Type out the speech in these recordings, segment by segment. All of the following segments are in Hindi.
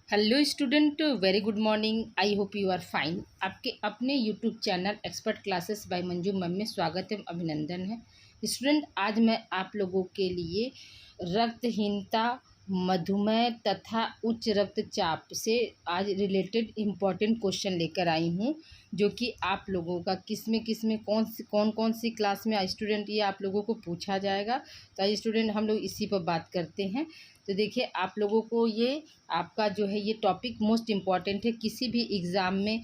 Hello student, very good morning. I hope you are fine. आपके अपने YouTube channel expert classes by Manju ma'am में स्वागत है, अभिनंदन है। स्टूडेंट, आज मैं आप लोगों के लिए रक्तहीनता, मधुमेह तथा उच्च रक्तचाप से आज रिलेटेड इम्पॉर्टेंट क्वेश्चन लेकर आई हूँ, जो कि आप लोगों का किस में कौन सी क्लास में स्टूडेंट ये आप लोगों को पूछा जाएगा। तो आज स्टूडेंट हम लोग इसी पर बात करते हैं। तो देखिए, आप लोगों को ये आपका जो है ये टॉपिक मोस्ट इम्पॉर्टेंट है किसी भी एग्ज़ाम में।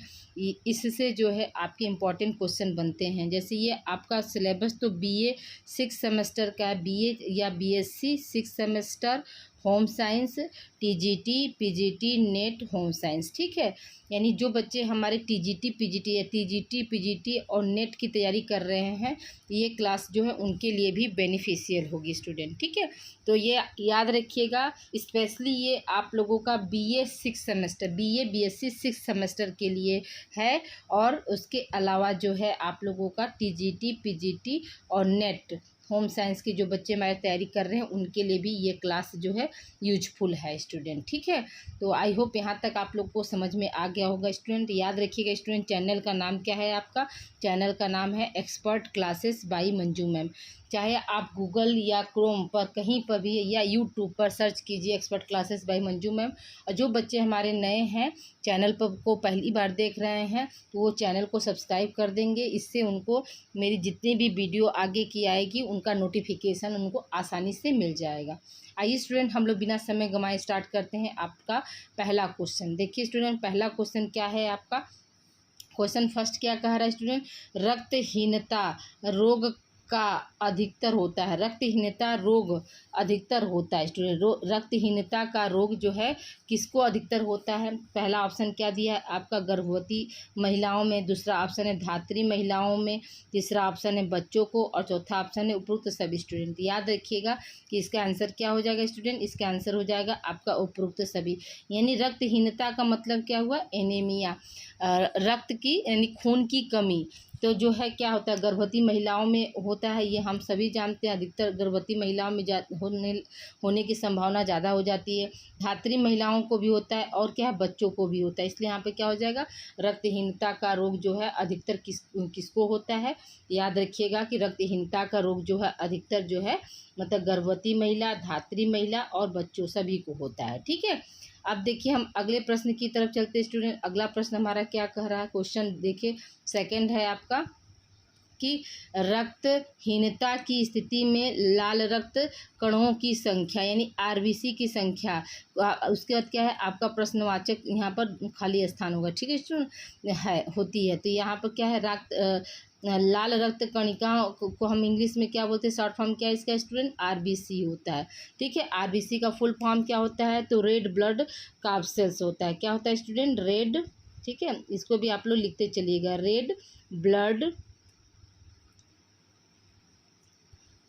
इससे जो है आपके इम्पॉर्टेंट क्वेश्चन बनते हैं। जैसे ये आपका सिलेबस तो बीए 6 सेमेस्टर का है, बीए या BSc 6 semester home science, TGT, PGT, net home science, ठीक है। यानी जो बच्चे हमारे टीजीटी पीजीटी और नेट की तैयारी कर रहे हैं, ये क्लास जो है उनके लिए भी बेनिफिशियल होगी स्टूडेंट, ठीक है। तो ये याद रखिएगा, स्पेशली ये आप लोगों का BA 6 semester, BA BSc 6 semester के लिए है। और उसके अलावा जो है आप लोगों का टीजीटी, पीजीटी और नेट होम साइंस के जो बच्चे हमारे तैयारी कर रहे हैं उनके लिए भी ये क्लास जो है यूजफुल है स्टूडेंट, ठीक है। तो आई होप यहाँ तक आप लोग को समझ में आ गया होगा स्टूडेंट। याद रखिएगा स्टूडेंट, चैनल का नाम क्या है आपका? चैनल का नाम है expert classes by Manju ma'am. चाहे आप गूगल या क्रोम पर कहीं पर भी या यूट्यूब पर सर्च कीजिए expert classes by Manju ma'am. और जो बच्चे हमारे नए हैं, चैनल पर को पहली बार देख रहे हैं, तो वो चैनल को सब्सक्राइब कर देंगे। इससे उनको मेरी जितनी भी वीडियो आगे की आएगी उनका नोटिफिकेशन उनको आसानी से मिल जाएगा। आइए स्टूडेंट, हम लोग बिना समय गंवाए स्टार्ट करते हैं। आपका पहला क्वेश्चन देखिए स्टूडेंट, पहला क्वेश्चन क्या है आपका? क्वेश्चन फर्स्ट क्या कह रहा है स्टूडेंट? रक्तहीनता रोग का अधिकतर होता है। रक्तहीनता रोग अधिकतर होता है स्टूडेंट। रक्तहीनता का रोग जो है किसको अधिकतर होता है? पहला ऑप्शन क्या दिया है आपका? गर्भवती महिलाओं में, दूसरा ऑप्शन है धात्री महिलाओं में, तीसरा ऑप्शन है बच्चों को और चौथा ऑप्शन है उपरोक्त सभी। स्टूडेंट याद रखिएगा कि इसका आंसर क्या हो जाएगा स्टूडेंट? इसका आंसर हो जाएगा आपका उपरोक्त सभी। यानी रक्तहीनता का मतलब क्या हुआ? एनीमिया, रक्त की यानी खून की कमी। तो जो है क्या होता है, गर्भवती महिलाओं में होता है, ये हम सभी जानते हैं। अधिकतर गर्भवती महिलाओं में होने की संभावना ज़्यादा हो जाती है। धात्री महिलाओं को भी होता है और क्या है, बच्चों को भी होता है। इसलिए यहाँ पे क्या हो जाएगा, रक्तहीनता का रोग जो है अधिकतर किसको होता है? याद रखिएगा कि रक्तहीनता का रोग जो है अधिकतर जो है मतलब गर्भवती महिला, धात्री महिला और बच्चों सभी को होता है, ठीक है। अब देखिए हम अगले प्रश्न की तरफ चलते हैं स्टूडेंट। अगला प्रश्न हमारा क्या कह रहा है? क्वेश्चन देखिए सेकंड है आपका कि रक्तहीनता की स्थिति में लाल रक्त कणों की संख्या यानी आरबीसी की संख्या, उसके बाद क्या है आपका प्रश्नवाचक यहाँ पर खाली स्थान होगा, ठीक है स्टूडेंट, है होती है। तो यहाँ पर क्या है, लाल रक्त कणिकाओं को हम इंग्लिश में क्या बोलते हैं? शॉर्ट फॉर्म क्या है इसका स्टूडेंट? आरबीसी होता है, ठीक है। आरबीसी का फुल फॉर्म क्या होता है? तो रेड ब्लड कार्सेल्स होता है। क्या होता है स्टूडेंट? रेड, ठीक है। इसको भी आप लोग लिखते चलिएगा, रेड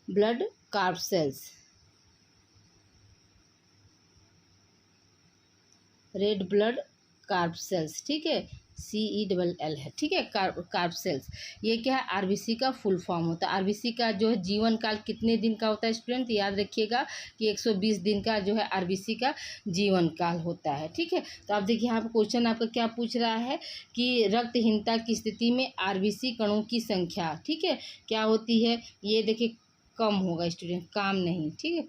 ब्लड कार्सेल्स, रेड ब्लड कार्सेल्स, ठीक है। CELL है, ठीक है। कार्सेल्स ये क्या है? आरबीसी का फुल फॉर्म होता है। आरबीसी का जो है जीवन काल कितने दिन का होता है स्टूडेंट? याद रखिएगा कि 120 दिन का जो है आरबीसी का जीवन काल होता है, ठीक है। तो आप देखिए यहाँ पर क्वेश्चन आपका क्या पूछ रहा है कि रक्तहीनता की स्थिति में आरबीसी कणों की संख्या, ठीक है, क्या होती है? ये देखिए कम होगा स्टूडेंट, काम नहीं, ठीक है।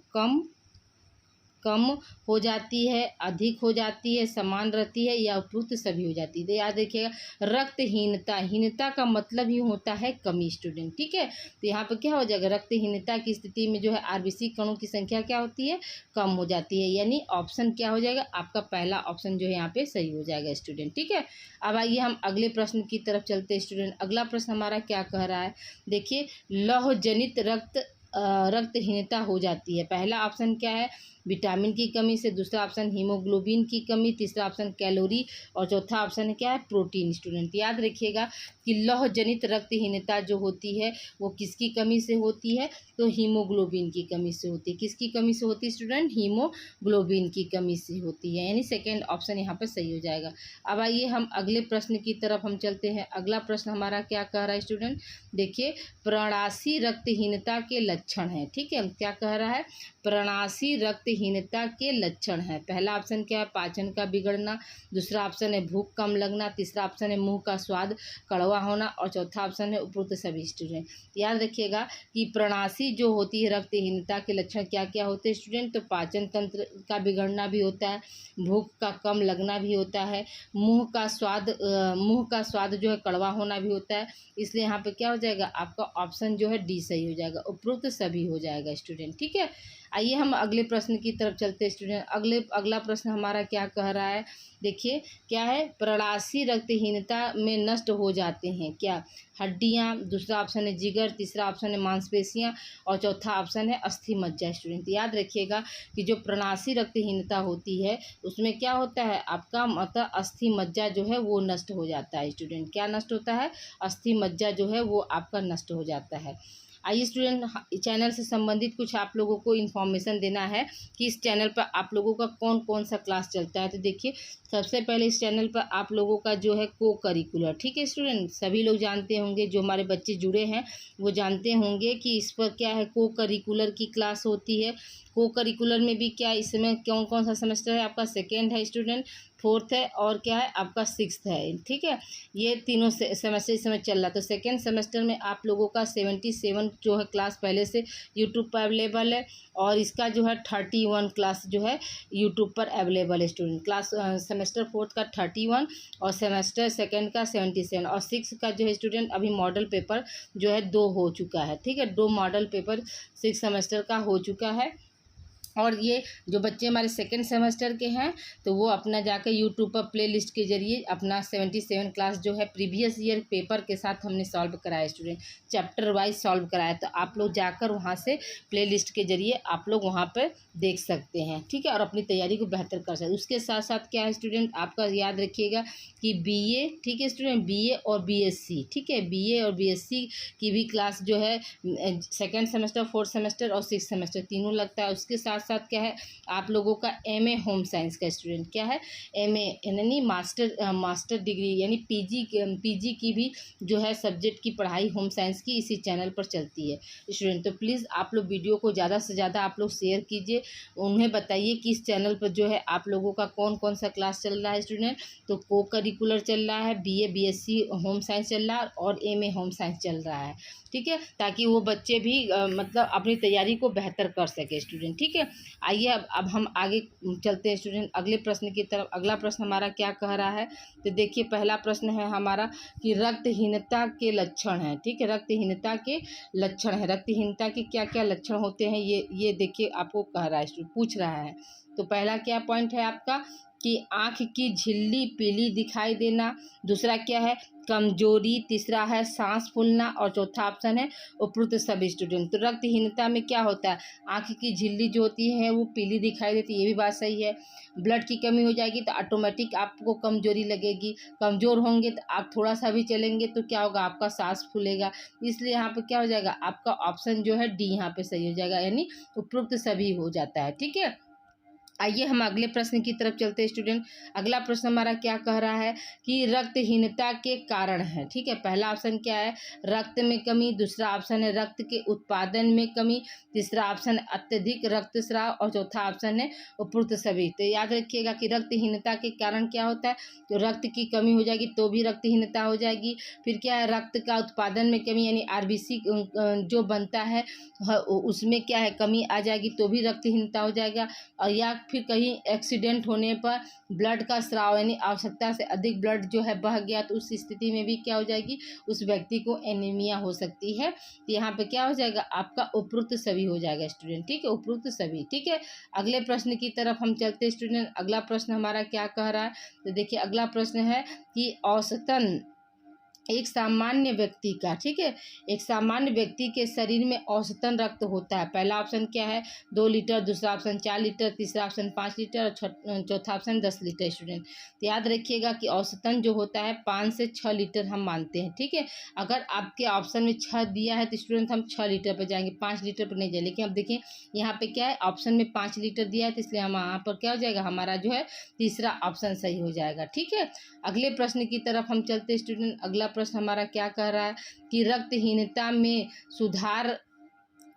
कम हो जाती है, अधिक हो जाती है, समान रहती है या उपरोक्त सभी हो जाती है। तो याद रखिएगा हीनता का मतलब ही होता है कमी स्टूडेंट, ठीक है। तो यहाँ पर क्या हो जाएगा, रक्तहीनता की स्थिति में जो है आरबीसी कणों की संख्या क्या होती है? कम हो जाती है। यानी ऑप्शन क्या हो जाएगा आपका? पहला ऑप्शन जो है यहाँ पे सही हो जाएगा स्टूडेंट, ठीक है। अब आइए हम अगले प्रश्न की तरफ चलते हैं स्टूडेंट। अगला प्रश्न हमारा क्या कह रहा है? देखिए, लौह जनित रक्तहीनता हो जाती है। पहला ऑप्शन क्या है? विटामिन की कमी से, दूसरा ऑप्शन हीमोग्लोबिन की कमी, तीसरा ऑप्शन कैलोरी और चौथा ऑप्शन क्या है? प्रोटीन। स्टूडेंट याद रखिएगा कि लौह जनित रक्तहीनता जो होती है वो किसकी कमी से होती है? तो हीमोग्लोबिन की कमी से होती है। किसकी कमी से होती है स्टूडेंट? हीमोग्लोबिन की कमी से होती है। यानी सेकेंड ऑप्शन यहाँ पर सही हो जाएगा। अब आइए हम अगले प्रश्न की तरफ हम चलते हैं। अगला प्रश्न हमारा क्या कह रहा है स्टूडेंट? देखिए, प्रणाशी रक्तहीनता के लक्षण है, ठीक है। क्या कह रहा है? प्रणाशी रक्त रक्तहीनता के लक्षण हैं। पहला ऑप्शन क्या है, पाचन का बिगड़ना, दूसरा ऑप्शन है भूख कम लगना, तीसरा ऑप्शन है मुंह का स्वाद कड़वा होना और चौथा ऑप्शन है उपरोक्त सभी। स्टूडेंट याद रखिएगा कि प्रणाशी जो होती है रक्तहीनता के लक्षण क्या क्या होते हैं स्टूडेंट, तो पाचन तंत्र का बिगड़ना भी होता है, भूख का कम लगना भी होता है, मुंह का स्वाद जो है कड़वा होना भी होता है। इसलिए यहाँ पे क्या हो जाएगा, आपका ऑप्शन जो है डी सही हो जाएगा, उपरोक्त सभी हो जाएगा स्टूडेंट। ठीक है, आइए हम अगले प्रश्न की तरफ चलते हैं स्टूडेंट। अगला प्रश्न हमारा क्या कह रहा है, देखिए क्या है, प्रणाशी रक्तहीनता में नष्ट हो जाते हैं क्या, हड्डियाँ, दूसरा ऑप्शन है जिगर, तीसरा ऑप्शन है मांसपेशियाँ और चौथा ऑप्शन है अस्थि मज्जा। स्टूडेंट याद रखिएगा कि जो प्रणाशी रक्तहीनता होती है उसमें क्या होता है, आपका मतलब अस्थि मज्जा जो है वो नष्ट हो जाता है। स्टूडेंट क्या नष्ट होता है, अस्थि मज्जा जो है वो आपका नष्ट हो जाता है। आइए स्टूडेंट, चैनल से संबंधित कुछ आप लोगों को इन्फॉर्मेशन देना है कि इस चैनल पर आप लोगों का कौन कौन सा क्लास चलता है। तो देखिए सबसे पहले इस चैनल पर आप लोगों का जो है को करिकुलर, ठीक है स्टूडेंट, सभी लोग जानते होंगे, जो हमारे बच्चे जुड़े हैं वो जानते होंगे कि इस पर क्या है, को करिकुलर की क्लास होती है। को करिकुलर में भी क्या इसमें कौन कौन सा सेमेस्टर है, आपका सेकेंड है स्टूडेंट, फोर्थ है और क्या है आपका सिक्स्थ है। ठीक है, ये तीनों सेमेस्टर इस समय चल रहा है। तो सेकेंड सेमेस्टर में आप लोगों का 77 जो है क्लास पहले से यूट्यूब पर अवेलेबल है और इसका जो है 31 क्लास जो है यूट्यूब पर अवेलेबल है स्टूडेंट। क्लास सेमेस्टर फोर्थ का 31 और सेमेस्टर सेकेंड का 77 और सिक्स का जो है स्टूडेंट अभी मॉडल पेपर जो है 2 हो चुका है। ठीक है, 2 मॉडल पेपर 6 सेमेस्टर का हो चुका है। और ये जो बच्चे हमारे सेकेंड सेमेस्टर के हैं तो वो अपना जाकर यूट्यूब पर प्ले लिस्ट के जरिए अपना 77 क्लास जो है प्रीवियस ईयर पेपर के साथ हमने सॉल्व कराया स्टूडेंट, चैप्टर वाइज सॉल्व कराया। तो आप लोग जाकर वहाँ से प्ले लिस्ट के जरिए आप लोग वहाँ पर देख सकते हैं। ठीक है, और अपनी तैयारी को बेहतर कर सकते हैं। उसके साथ साथ क्या है स्टूडेंट, आपका याद रखिएगा कि BA, ठीक है स्टूडेंट, BA और BSc, ठीक है, BA और BSc की भी क्लास जो है सेकेंड सेमेस्टर, फोर्थ सेमेस्टर और सिक्स सेमेस्टर तीनों लगता है। उसके साथ साथ क्या है आप लोगों का MA होम साइंस का स्टूडेंट, क्या है MA यानी मास्टर डिग्री यानी PG की भी जो है सब्जेक्ट की पढ़ाई होम साइंस की इसी चैनल पर चलती है स्टूडेंट। तो प्लीज़ आप लोग वीडियो को ज़्यादा से ज़्यादा आप लोग शेयर कीजिए, उन्हें बताइए कि इस चैनल पर जो है आप लोगों का कौन कौन सा क्लास चल रहा है स्टूडेंट। तो को करिकुलर चल रहा है, BA BSc होम साइंस चल रहा है और MA होम साइंस चल रहा है। ठीक है, ताकि वो बच्चे भी मतलब अपनी तैयारी को बेहतर कर सके स्टूडेंट। ठीक है, आइए अब हम आगे चलते हैं स्टूडेंट अगले प्रश्न की तरफ। अगला प्रश्न हमारा क्या कह रहा है, तो देखिए पहला प्रश्न है हमारा कि रक्तहीनता के लक्षण हैं। ठीक है, रक्तहीनता के लक्षण है, रक्तहीनता के क्या क्या लक्षण होते हैं ये देखिए आपको कह रहा है स्टूडेंट, पूछ रहा है। तो पहला क्या पॉइंट है आपका कि आँख की झिल्ली पीली दिखाई देना, दूसरा क्या है कमजोरी, तीसरा है सांस फूलना और चौथा ऑप्शन है उपरोक्त सभी। स्टूडेंट तो रक्तहीनता में क्या होता है, आँख की झिल्ली जो होती है वो पीली दिखाई देती है, ये भी बात सही है। ब्लड की कमी हो जाएगी तो ऑटोमेटिक आपको कमजोरी लगेगी, कमज़ोर होंगे तो आप थोड़ा सा भी चलेंगे तो क्या होगा, आपका सांस फूलेगा। इसलिए यहाँ पे क्या हो जाएगा, आपका ऑप्शन जो है डी यहाँ पे सही हो जाएगा, यानी उपरोक्त सभी हो जाता है। ठीक है, आइए हम अगले प्रश्न की तरफ चलते हैं स्टूडेंट। अगला प्रश्न हमारा क्या कह रहा है कि रक्तहीनता के कारण है। ठीक है, पहला ऑप्शन क्या है रक्त में कमी, दूसरा ऑप्शन है रक्त के उत्पादन में कमी, तीसरा ऑप्शन अत्यधिक रक्तस्राव और चौथा ऑप्शन है उपरोक्त सभी। तो याद रखिएगा कि रक्तहीनता के कारण क्या होता है, तो रक्त की कमी हो जाएगी तो भी रक्तहीनता हो जाएगी। फिर क्या है रक्त का उत्पादन में कमी यानी RBC जो बनता है उसमें क्या है कमी आ जाएगी तो भी रक्तहीनता हो जाएगा। और या फिर कहीं एक्सीडेंट होने पर ब्लड का स्राव यानी आवश्यकता से अधिक ब्लड जो है बह गया तो उस स्थिति में भी क्या हो जाएगी, उस व्यक्ति को एनीमिया हो सकती है। तो यहाँ पे क्या हो जाएगा, आपका उपरोक्त सभी हो जाएगा स्टूडेंट। ठीक है, उपरोक्त सभी। ठीक है, अगले प्रश्न की तरफ हम चलते हैं स्टूडेंट। अगला प्रश्न हमारा क्या कह रहा है, तो देखिए अगला प्रश्न है कि औसतन एक सामान्य व्यक्ति का, ठीक है, एक सामान्य व्यक्ति के शरीर में औसतन रक्त होता है। पहला ऑप्शन क्या है 2 लीटर, दूसरा ऑप्शन 4 लीटर, तीसरा ऑप्शन 5 लीटर और चौथा ऑप्शन 10 लीटर। स्टूडेंट तो याद रखिएगा कि औसतन जो होता है 5 से 6 लीटर हम मानते हैं। ठीक है, अगर आपके ऑप्शन में 6 दिया है तो स्टूडेंट हम 6 लीटर पर जाएंगे, 5 लीटर पर नहीं जाए। लेकिन अब देखिए यहाँ पे क्या है ऑप्शन में 5 लीटर दिया है तो इसलिए हम यहाँ पर क्या हो जाएगा, हमारा जो है तीसरा ऑप्शन सही हो जाएगा। ठीक है, अगले प्रश्न की तरफ हम चलते हैं स्टूडेंट। अगला प्रश्न हमारा क्या कह रहा है कि रक्तहीनता में सुधार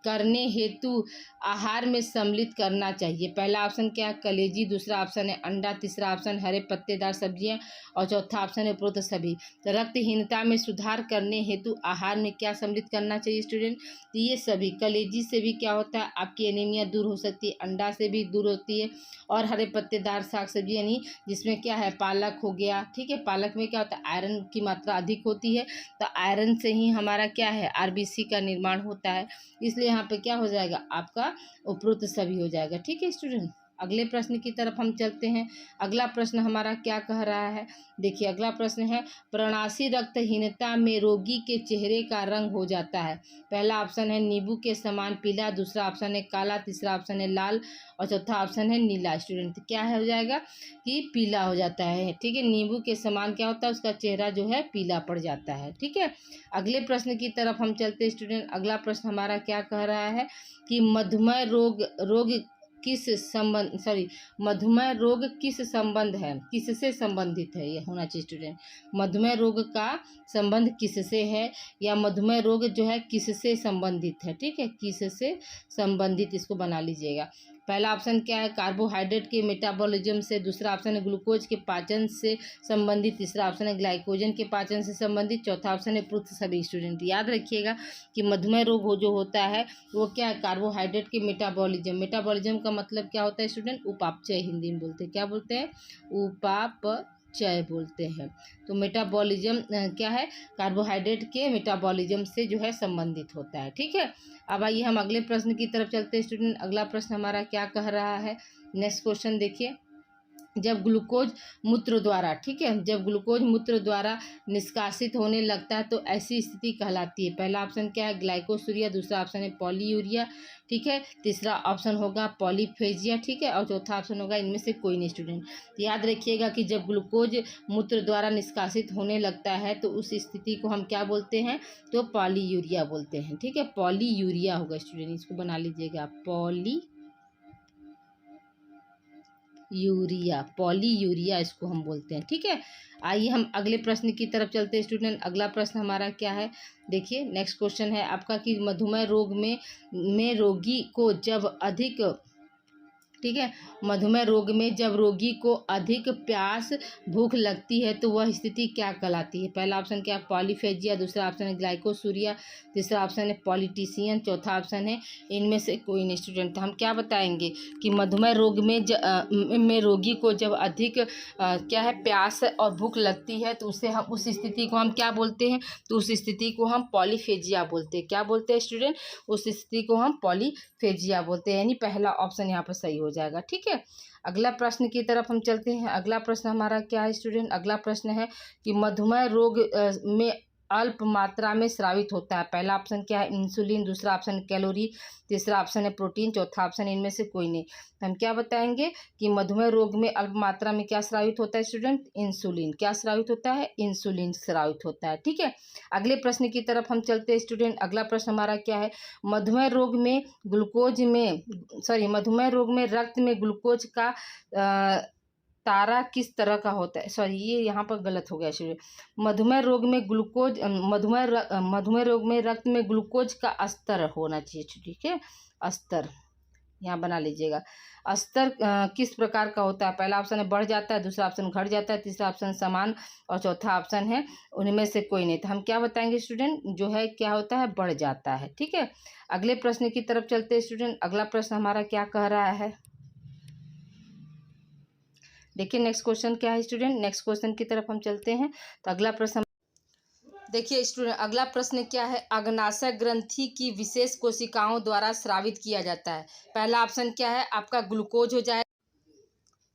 करने हेतु आहार में सम्मिलित करना चाहिए। पहला ऑप्शन क्या है, कलेजी, दूसरा ऑप्शन है अंडा, तीसरा ऑप्शन हरे पत्तेदार सब्जियां और चौथा ऑप्शन है उपरोक्त सभी। तो रक्तहीनता में सुधार करने हेतु आहार में क्या सम्मिलित करना चाहिए स्टूडेंट, तो ये सभी। कलेजी से भी क्या होता है, आपकी एनीमिया दूर हो सकती है, अंडा से भी दूर होती है, और हरे पत्तेदार साग सब्जी यानी जिसमें क्या है, पालक हो गया, ठीक है। पालक में क्या होता है, आयरन की मात्रा अधिक होती है, तो आयरन से ही हमारा क्या है, आरबीसी का निर्माण होता है। इसलिए यहाँ पे क्या हो जाएगा, आपका उपरोक्त सभी हो जाएगा। ठीक है स्टूडेंट, अगले प्रश्न की तरफ हम चलते हैं। अगला प्रश्न हमारा क्या कह रहा है, देखिए अगला प्रश्न है, प्रणाशी रक्तहीनता में रोगी के चेहरे का रंग हो जाता है। पहला ऑप्शन है नींबू के समान पीला, दूसरा ऑप्शन है काला, तीसरा ऑप्शन है लाल और चौथा ऑप्शन है नीला। स्टूडेंट क्या है, हो जाएगा कि पीला हो जाता है। ठीक है, नींबू के समान क्या होता है, उसका चेहरा जो है पीला पड़ जाता है। ठीक है, अगले प्रश्न की तरफ हम चलते हैं स्टूडेंट। अगला प्रश्न हमारा क्या कह रहा है कि मधुमेह रोग किस संबंध मधुमेह रोग किस संबंध है, किससे संबंधित है, ये होना चाहिए स्टूडेंट। मधुमेह रोग का संबंध किससे है, या मधुमेह रोग जो है किससे संबंधित है। ठीक है, किससे संबंधित, इसको बना लीजिएगा। पहला ऑप्शन क्या है, कार्बोहाइड्रेट के मेटाबॉलिज्म से, दूसरा ऑप्शन है ग्लूकोज के पाचन से संबंधित, तीसरा ऑप्शन है ग्लाइकोजन के पाचन से संबंधित, चौथा ऑप्शन है उपरोक्त सभी। स्टूडेंट याद रखिएगा कि मधुमेह रोग जो होता है वो क्या है, कार्बोहाइड्रेट के मेटाबॉलिज्म का मतलब क्या होता है स्टूडेंट, उपापचय हिंदी में बोलते हैं, क्या बोलते हैं, उपापचय बोलते हैं। तो मेटाबॉलिज्म क्या है, कार्बोहाइड्रेट के मेटाबॉलिज्म से जो है संबंधित होता है। ठीक है, अब आइए हम अगले प्रश्न की तरफ चलते हैं स्टूडेंट। अगला प्रश्न हमारा क्या कह रहा है, नेक्स्ट क्वेश्चन देखिए। जब ग्लूकोज मूत्र द्वारा, ठीक है, जब ग्लूकोज मूत्र द्वारा निष्कासित होने लगता है तो ऐसी स्थिति कहलाती है। पहला ऑप्शन क्या है, ग्लाइकोसूरिया, दूसरा ऑप्शन है पॉलीयूरिया, ठीक है, तीसरा ऑप्शन होगा पॉलीफेजिया, ठीक है, और चौथा ऑप्शन होगा इनमें से कोई नहीं। स्टूडेंट याद रखिएगा कि जब ग्लूकोज मूत्र द्वारा निष्कासित होने लगता है तो उस स्थिति को हम क्या बोलते हैं, तो पॉलीयूरिया बोलते हैं। ठीक है, पॉलीयूरिया होगा स्टूडेंट, इसको बना लीजिएगा, पॉलीयूरिया इसको हम बोलते हैं। ठीक है, आइए हम अगले प्रश्न की तरफ चलते हैं स्टूडेंट। अगला प्रश्न हमारा क्या है, देखिए नेक्स्ट क्वेश्चन है आपका कि मधुमेह रोग में रोगी को जब अधिक, ठीक है, मधुमेह रोग में जब रोगी को अधिक प्यास भूख लगती है तो वह स्थिति क्या कहलाती है। पहला ऑप्शन क्या है, पॉलीफेजिया, दूसरा ऑप्शन है ग्लाइकोसूरिया, तीसरा ऑप्शन है पॉलिटिशियन, चौथा ऑप्शन है इनमें से कोई नहीं। स्टूडेंट हम क्या बताएंगे कि मधुमेह रोग में रोगी को जब अधिक क्या है, प्यास और भूख लगती है तो उसे हम, उस स्थिति को हम क्या बोलते हैं, तो उस स्थिति को हम पॉलीफेजिया बोलते हैं। क्या बोलते हैं स्टूडेंट, उस स्थिति को हम पॉलीफेजिया बोलते हैं, यानी पहला ऑप्शन यहाँ पर सही हो जाएगा। ठीक है, अगला प्रश्न की तरफ हम चलते हैं। अगला प्रश्न हमारा क्या है स्टूडेंट, अगला प्रश्न है कि मधुमेह रोग में अल्प मात्रा में स्रावित होता है। पहला ऑप्शन क्या है, इंसुलिन, दूसरा ऑप्शन कैलोरी, तीसरा ऑप्शन है प्रोटीन, चौथा ऑप्शन इनमें से कोई नहीं। हम क्या बताएंगे कि मधुमेह रोग में अल्प मात्रा में क्या स्रावित होता है स्टूडेंट, इंसुलिन। क्या स्रावित होता है, इंसुलिन स्रावित होता है। ठीक है, अगले प्रश्न की तरफ हम चलते हैं स्टूडेंट। अगला प्रश्न हमारा क्या है, मधुमेह रोग में मधुमेह रोग में रक्त में ग्लूकोज का तारा किस तरह का होता है, ये यहाँ पर गलत हो गया स्टूडेंट। मधुमेह रोग में रक्त में ग्लूकोज का स्तर होना चाहिए। ठीक है, स्तर यहाँ बना लीजिएगा। स्तर किस प्रकार का होता है, पहला ऑप्शन है बढ़ जाता है, दूसरा ऑप्शन घट जाता है, तीसरा ऑप्शन समान और चौथा ऑप्शन है उनमें से कोई नहीं। तो हम क्या बताएंगे स्टूडेंट, जो है क्या होता है, बढ़ जाता है। ठीक है, अगले प्रश्न की तरफ चलते हैं स्टूडेंट। अगला प्रश्न हमारा क्या कह रहा है, देखिए नेक्स्ट क्वेश्चन क्या है स्टूडेंट। नेक्स्ट क्वेश्चन की तरफ हम चलते हैं। तो अगला प्रश्न देखिए स्टूडेंट, अगला प्रश्न क्या है, अग्नाशय ग्रंथि की विशेष कोशिकाओं द्वारा स्रावित किया जाता है। पहला ऑप्शन क्या है आपका, ग्लूकोज हो जाए,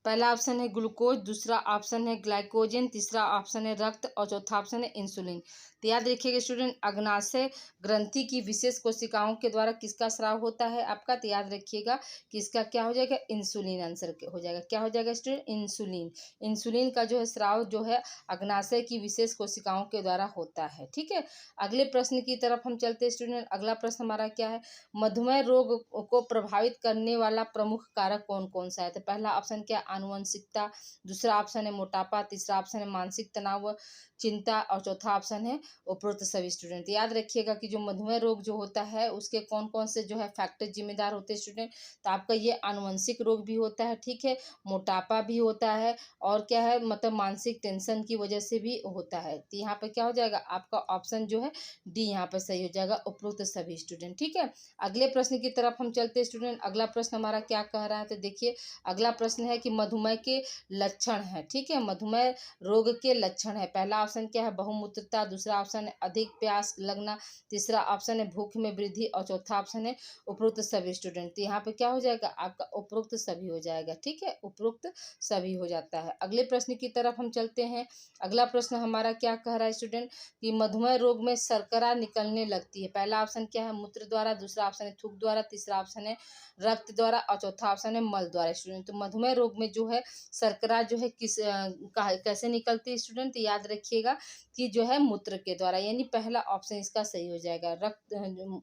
पहला ऑप्शन है ग्लूकोज, दूसरा ऑप्शन है ग्लाइकोजन, तीसरा ऑप्शन है रक्त और चौथा ऑप्शन है इंसुलिन। तो याद रखिएगा स्टूडेंट, अग्नाशय ग्रंथि की विशेष कोशिकाओं के द्वारा किसका स्राव होता है आपका, तो याद रखिएगा कि इसका क्या हो जाएगा, इंसुलिन आंसर हो जाएगा। क्या हो जाएगा स्टूडेंट, इंसुलिन। इंसुलिन का जो है स्राव जो है अग्नाशय की विशेष कोशिकाओं के द्वारा होता है। ठीक है, अगले प्रश्न की तरफ हम चलते हैं स्टूडेंट। अगला प्रश्न हमारा क्या है, मधुमेह रोग को प्रभावित करने वाला प्रमुख कारक कौन कौन सा है। तो पहला ऑप्शन क्या, आनुवंशिकता, दूसरा ऑप्शन है मोटापा, तीसरा ऑप्शन है मानसिक तनाव, चिंता, और चौथा ऑप्शन है उपरोक्त सभी स्टूडेंट। याद रखिएगा कि जो मधुमेह रोग जो होता है उसके कौन कौन से जो है फैक्टर जिम्मेदार होते हैं स्टूडेंट। तो आपका ये आनुवंशिक रोग भी होता है, ठीक है, मोटापा भी होता है, और क्या है मतलब मानसिक टेंशन की वजह से भी होता है। तो यहाँ पर क्या हो जाएगा आपका ऑप्शन जो है डी यहाँ पर सही हो जाएगा, उपरोक्त सभी स्टूडेंट। ठीक है, अगले प्रश्न की तरफ हम चलते हैं स्टूडेंट। अगला प्रश्न हमारा क्या कह रहा है, तो देखिए अगला प्रश्न है कि मधुमेह के लक्षण है। ठीक है, मधुमेह रोग के लक्षण है। पहला ऑप्शन क्या है, बहुमूत्रता, दूसरा ऑप्शन है अधिक प्यास लगना, तीसरा ऑप्शन है भूख में वृद्धि, और चौथा ऑप्शन है उपरोक्त सभी स्टूडेंट। तो यहाँ पे क्या हो जाएगा आपका उपरोक्त सभी हो जाएगा। ठीक है, उपरोक्त सभी हो जाता है। अगले प्रश्न की तरफ हम चलते हैं। अगला प्रश्न हमारा क्या कह रहा है स्टूडेंट कि मधुमेह रोग में शर्करा निकलने लगती है। पहला ऑप्शन क्या है, मूत्र द्वारा, दूसरा ऑप्शन है थूक द्वारा, तीसरा ऑप्शन है रक्त द्वारा, और चौथा ऑप्शन है मल द्वारा स्टूडेंट। तो मधुमेह रोग में जो है शर्करा जो है कैसे निकलती है स्टूडेंट, तो याद रखिएगा कि जो है मूत्र के द्वारा, यानी पहला ऑप्शन इसका सही हो जाएगा।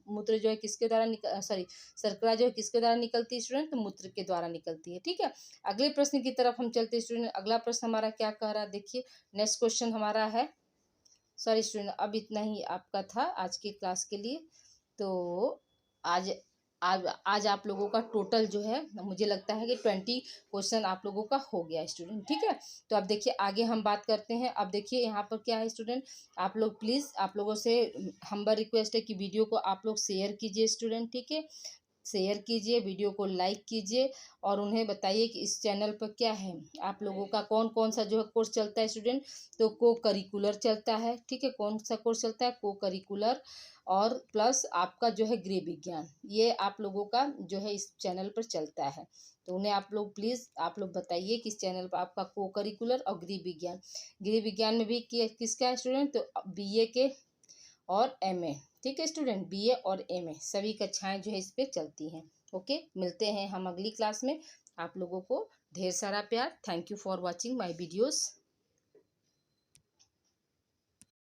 मूत्र जो है किसके द्वारा शर्करा जो है किसके द्वारा निकलती है स्टूडेंट, तो मूत्र के द्वारा निकलती है। ठीक है, अगले प्रश्न की तरफ हम चलते हैं स्टूडेंट। अगला प्रश्न हमारा क्या कह रहा है, देखिए नेक्स्ट क्वेश्चन हमारा है, सॉरी स्टूडेंट अब इतना ही आपका था आज की क्लास के लिए। तो आज आज आप लोगों का टोटल जो है मुझे लगता है कि 20 क्वेश्चन आप लोगों का हो गया स्टूडेंट। ठीक है, तो अब देखिए आगे हम बात करते हैं। अब देखिए यहाँ पर क्या है स्टूडेंट, आप लोग प्लीज़ आप लोगों से हम्बल रिक्वेस्ट है कि वीडियो को आप लोग शेयर कीजिए स्टूडेंट। ठीक है, शेयर कीजिए, वीडियो को लाइक कीजिए, और उन्हें बताइए कि इस चैनल पर क्या है आप लोगों का कौन कौन सा जो है कोर्स चलता है स्टूडेंट। तो को करिकुलर चलता है। ठीक है, कौन सा कोर्स चलता है, को करिकुलर, और प्लस आपका जो है गृह विज्ञान, ये आप लोगों का जो है इस चैनल पर चलता है। तो उन्हें आप लोग प्लीज़ आप लोग बताइए कि इस चैनल पर आपका को करिकुलर और गृह विज्ञान में भी किसका है स्टूडेंट, तो बीए के और एमए। ठीक है स्टूडेंट, बीए और एमए सभी कक्षाएं जो है इस पे चलती हैं। ओके, मिलते हैं हम अगली क्लास में। आप लोगों को ढेर सारा प्यार। Thank you for watching my videos.